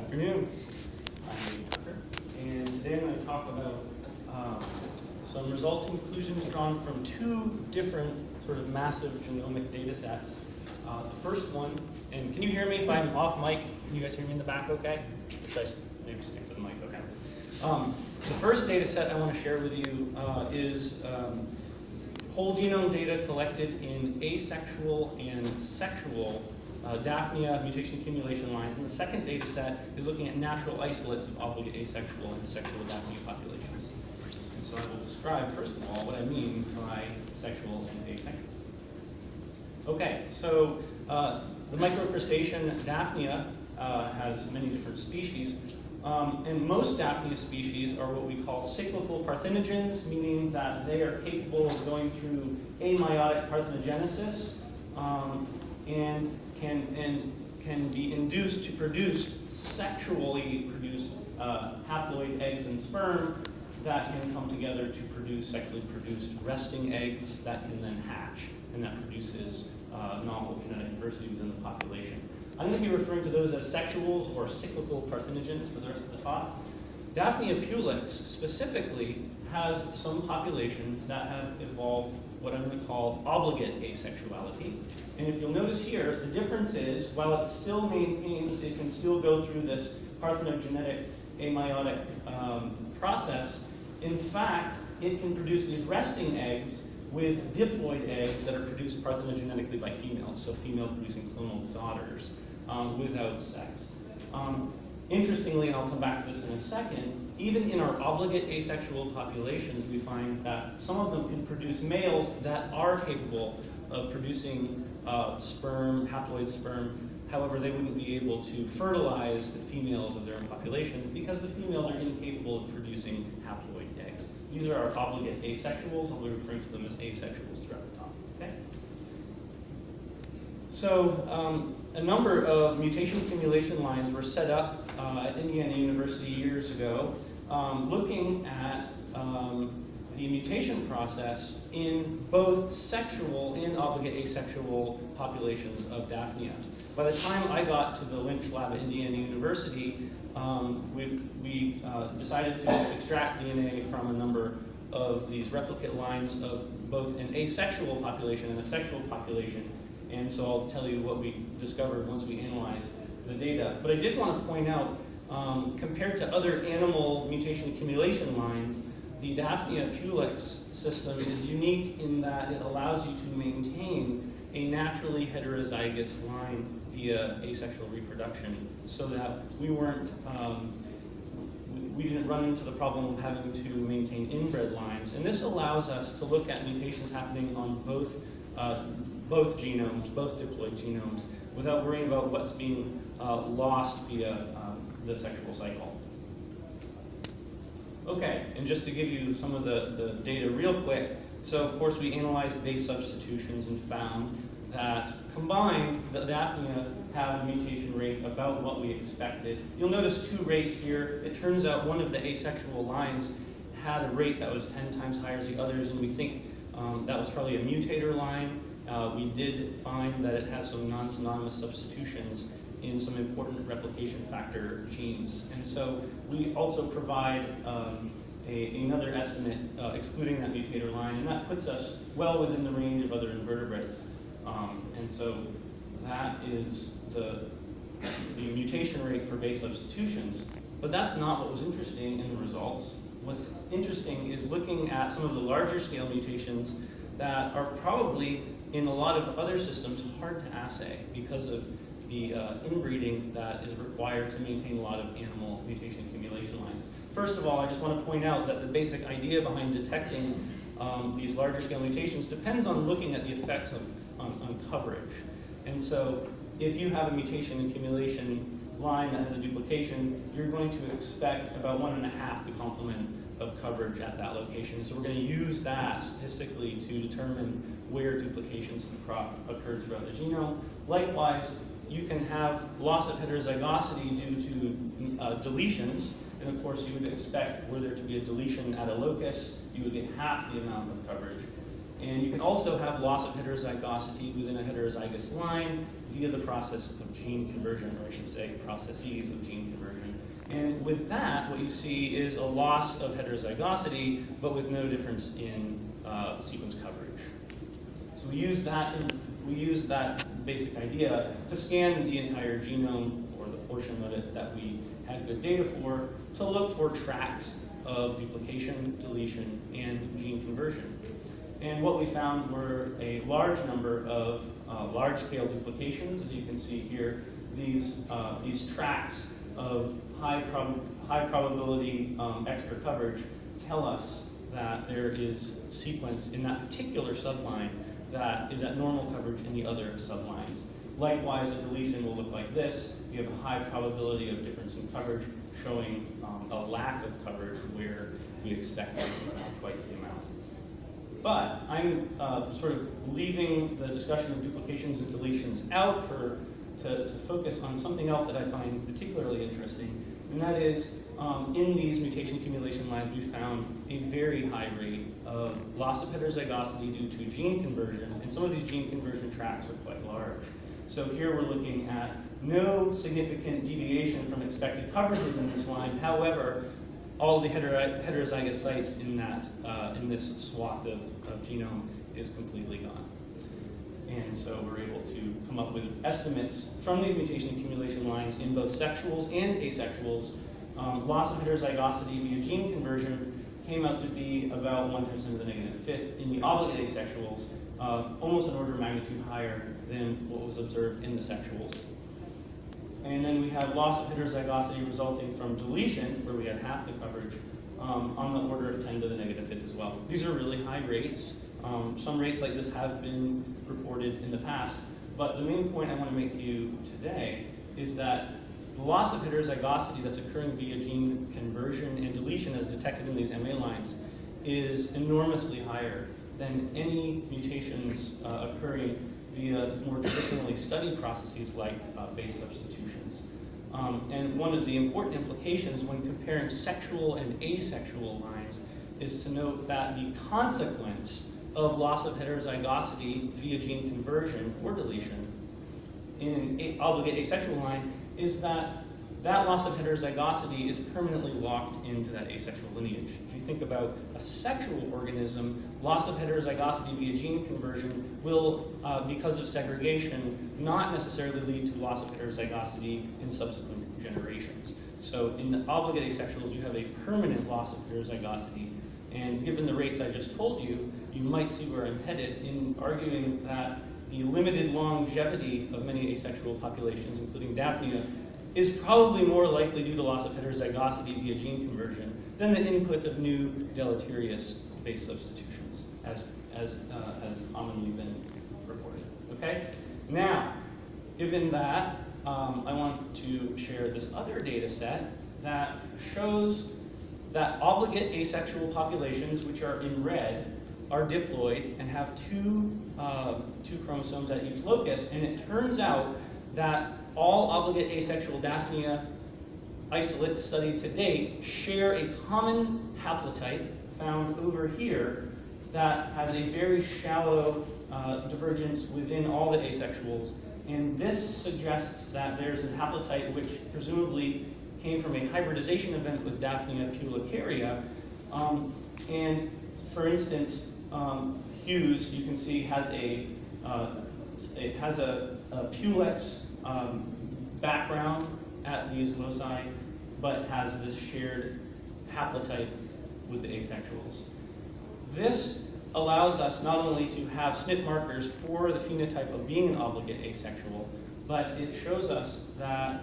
afternoon. I'm David Tucker, and today I'm going to talk about some results and conclusions drawn from two different sort of massive genomic data sets. The first one, and can you hear me if I'm off mic? Can you guys hear me in the back okay? Or should I maybe stick to the mic? Okay. The first data set I want to share with you is whole genome data collected in asexual and sexual Daphnia mutation accumulation lines. And the second data set is looking at natural isolates of obligate asexual and sexual Daphnia populations. And so I will describe, first of all, what I mean by sexual and asexual. Okay, so the microcrustacean Daphnia has many different species. And most Daphnia species are what we call cyclical parthenogens, meaning that they are capable of going through ameiotic parthenogenesis and can be induced to produce sexually produced haploid eggs and sperm that can come together to produce sexually produced resting eggs that can then hatch, and that produces novel genetic diversity within the population. I'm going to be referring to those as sexuals or cyclical parthenogens for the rest of the talk. Daphnia pulex specifically has some populations that have evolved what I'm going to call obligate asexuality. And if you'll notice here, the difference is, while it's still maintained, it can still go through this parthenogenetic ameiotic process. In fact, it can produce these resting eggs with diploid eggs that are produced parthenogenetically by females, so females producing clonal daughters without sex. Interestingly, and I'll come back to this in a second, even in our obligate asexual populations, we find that some of them can produce males that are capable of producing sperm, haploid sperm. However, they wouldn't be able to fertilize the females of their own populations because the females are incapable of producing haploid eggs. These are our obligate asexuals. I'll be referring to them as asexuals throughout the talk. Okay? So a number of mutation accumulation lines were set up at Indiana University years ago looking at the mutation process in both sexual and obligate asexual populations of Daphnia. By the time I got to the Lynch lab at Indiana University, we decided to extract DNA from a number of these replicate lines of both an asexual population and a sexual population. And so I'll tell you what we discovered once we analyzed the data. But I did want to point out, compared to other animal mutation accumulation lines, the Daphnia pulex system is unique in that it allows you to maintain a naturally heterozygous line via asexual reproduction, so that we didn't run into the problem of having to maintain inbred lines. And this allows us to look at mutations happening on both genomes, both diploid genomes, without worrying about what's being lost via the sexual cycle. Okay, and just to give you some of the data real quick, so of course we analyzed base substitutions and found that combined, the Daphnia have a mutation rate about what we expected. You'll notice two rates here. It turns out one of the asexual lines had a rate that was 10 times higher as the others, and we think that was probably a mutator line. We did find that it has some non-synonymous substitutions in some important replication factor genes. And so we also provide another estimate excluding that mutator line, and that puts us well within the range of other invertebrates. And so that is the mutation rate for base substitutions. But that's not what was interesting in the results. What's interesting is looking at some of the larger scale mutations that are probably in a lot of other systems hard to assay because of the inbreeding that is required to maintain a lot of animal mutation accumulation lines. First of all, I just want to point out that the basic idea behind detecting these larger scale mutations depends on looking at the effects on coverage. And so if you have a mutation accumulation line that has a duplication, you're going to expect about 1.5 the complement of coverage at that location. So we're going to use that statistically to determine where duplications have occurred throughout the genome. Likewise, you can have loss of heterozygosity due to deletions, and of course you would expect, were there to be a deletion at a locus, you would get half the amount of coverage. And you can also have loss of heterozygosity within a heterozygous line via the process of gene conversion, or I should say processes of gene conversion. And with that, what you see is a loss of heterozygosity, but with no difference in sequence coverage. So we use that basic idea to scan the entire genome, or the portion of it that we had good data for, to look for tracks of duplication, deletion, and gene conversion. And what we found were a large number of large-scale duplications. As you can see here, these tracks of high probability extra coverage tell us that there is sequence in that particular subline that is at normal coverage in the other sublines. Likewise, a deletion will look like this. We have a high probability of difference in coverage, showing a lack of coverage where we expected twice the amount. But I'm sort of leaving the discussion of duplications and deletions out to focus on something else that I find particularly interesting, and that is in these mutation accumulation lines, we found a very high rate of loss of heterozygosity due to gene conversion, and some of these gene conversion tracks are quite large. So here we're looking at no significant deviation from expected coverage within this line. However, all the heterozygous sites in this swath of genome is completely gone. And so we're able to come up with estimates from these mutation accumulation lines in both sexuals and asexuals. Loss of heterozygosity via gene conversion came out to be about 1×5 in the obligate asexuals, almost an order of magnitude higher than what was observed in the sexuals. And then we have loss of heterozygosity resulting from deletion, where we had half the coverage, on the order of 10⁻⁵ as well. These are really high rates. Some rates like this have been reported in the past, but the main point I want to make to you today is that the loss of heterozygosity that's occurring via gene conversion and deletion as detected in these MA lines is enormously higher than any mutations occurring via more traditionally studied processes like base substitutions. And one of the important implications when comparing sexual and asexual lines is to note that the consequence of loss of heterozygosity via gene conversion or deletion in an obligate asexual line is that that loss of heterozygosity is permanently locked into that asexual lineage. If you think about a sexual organism, loss of heterozygosity via gene conversion will, because of segregation, not necessarily lead to loss of heterozygosity in subsequent generations. So in the obligate asexuals, you have a permanent loss of heterozygosity. And given the rates I just told you, you might see where I'm headed in arguing that the limited longevity of many asexual populations, including Daphnia, is probably more likely due to loss of heterozygosity via gene conversion than the input of new deleterious base substitutions, as commonly been reported. Okay? Now, given that, I want to share this other data set that shows that obligate asexual populations, which are in red, are diploid and have two chromosomes at each locus, and it turns out that all obligate asexual Daphnia isolates studied to date share a common haplotype found over here that has a very shallow divergence within all the asexuals, and this suggests that there's a haplotype which presumably came from a hybridization event with Daphnia pulicaria, and for instance, Hughes, you can see, has a pulex background at these loci, but has this shared haplotype with the asexuals. This allows us not only to have SNP markers for the phenotype of being an obligate asexual, but it shows us that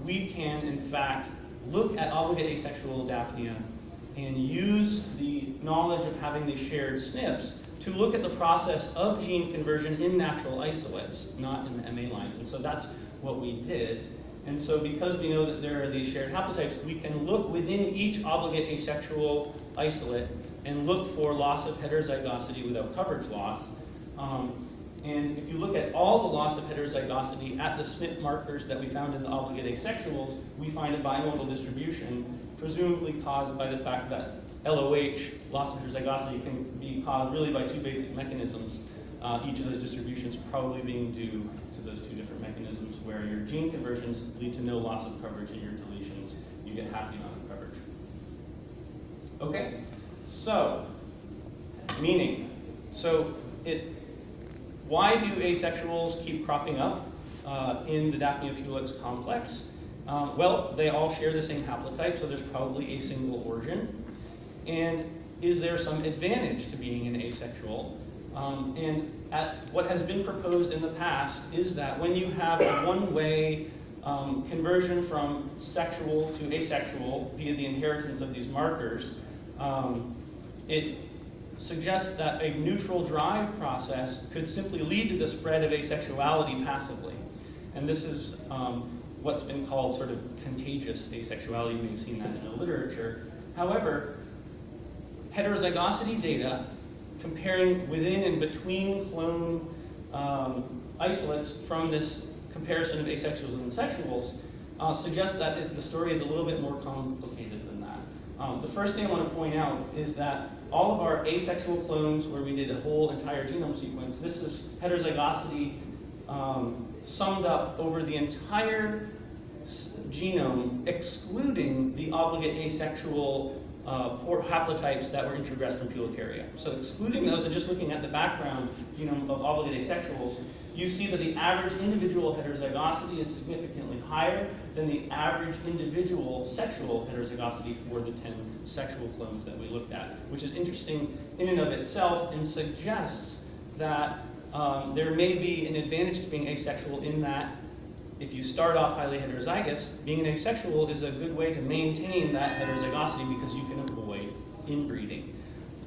we can, in fact, look at obligate asexual Daphnia and use the knowledge of having these shared SNPs to look at the process of gene conversion in natural isolates, not in the MA lines. And so that's what we did. And so because we know that there are these shared haplotypes, we can look within each obligate asexual isolate and look for loss of heterozygosity without coverage loss. And if you look at all the loss of heterozygosity at the SNP markers that we found in the obligate asexuals, we find a bimodal distribution, presumably caused by the fact that LOH, loss of heterozygosity, can be caused really by two basic mechanisms, each of those distributions probably being due to those two different mechanisms where your gene conversions lead to no loss of coverage and your deletions, you get half the amount of coverage. Okay, so, meaning. So, why do asexuals keep cropping up in the Daphnia pulex complex? Well, they all share the same haplotype, so there's probably a single origin. And is there some advantage to being an asexual? What has been proposed in the past is that when you have a one-way conversion from sexual to asexual via the inheritance of these markers, it suggests that a neutral drive process could simply lead to the spread of asexuality passively. And this is what's been called sort of contagious asexuality. You may have seen that in the literature. However, heterozygosity data comparing within and between clone isolates from this comparison of asexuals and sexuals suggests that the story is a little bit more complicated than that. The first thing I want to point out is that all of our asexual clones where we did a whole entire genome sequence, this is heterozygosity summed up over the entire genome, excluding the obligate asexual haplotypes that were introgressed from Pulicaria. So excluding those and just looking at the background genome of obligate asexuals, you see that the average individual heterozygosity is significantly higher than the average individual sexual heterozygosity for the 10 sexual clones that we looked at, which is interesting in and of itself and suggests that there may be an advantage to being asexual in that if you start off highly heterozygous, being an asexual is a good way to maintain that heterozygosity because you can avoid inbreeding.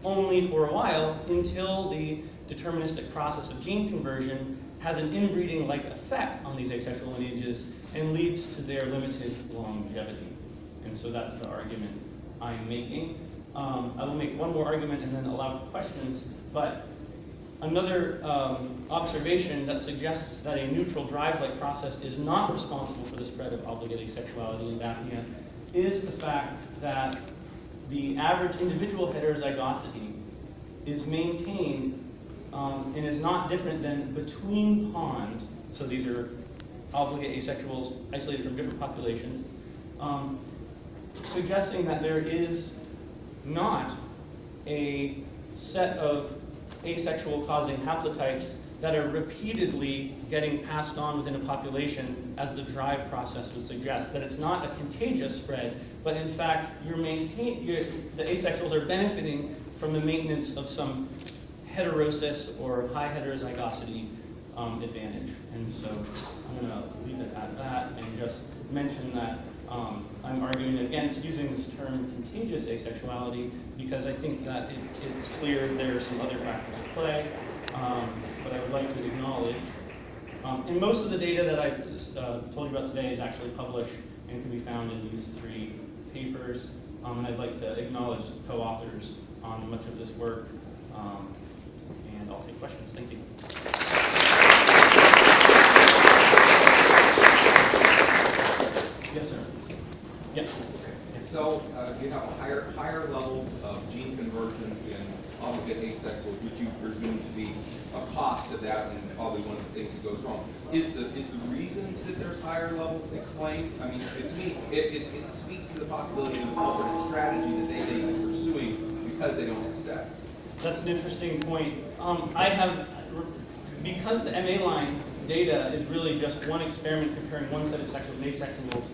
Only for a while until the deterministic process of gene conversion has an inbreeding-like effect on these asexual lineages and leads to their limited longevity. And so that's the argument I'm making. I will make one more argument and then allow for questions, but another observation that suggests that a neutral drive-like process is not responsible for the spread of obligate asexuality in Daphnia is the fact that the average individual heterozygosity is maintained and is not different than between pond, so these are obligate asexuals isolated from different populations, suggesting that there is not a set of asexual causing haplotypes that are repeatedly getting passed on within a population as the drive process would suggest, that it's not a contagious spread, but in fact the asexuals are benefiting from the maintenance of some heterosis or high heterozygosity advantage. And so I'm going to leave it at that and just mention that I'm arguing against using this term contagious asexuality because I think that it's clear there are some other factors at play, but I would like to acknowledge. And most of the data that I've told you about today is actually published and can be found in these 3 papers. And I'd like to acknowledge the co-authors on much of this work. And I'll take questions. Thank you. Yes, sir. Yep. So you have higher levels of gene conversion in obligate asexuals, which you presume to be a cost of that and probably one of the things that goes wrong. Is the reason that there's higher levels explained? I mean, to me, it speaks to the possibility of an alternate strategy that they may be pursuing because they don't accept. That's an interesting point. Because the MA line data is really just one experiment comparing one set of sexuals and asexuals,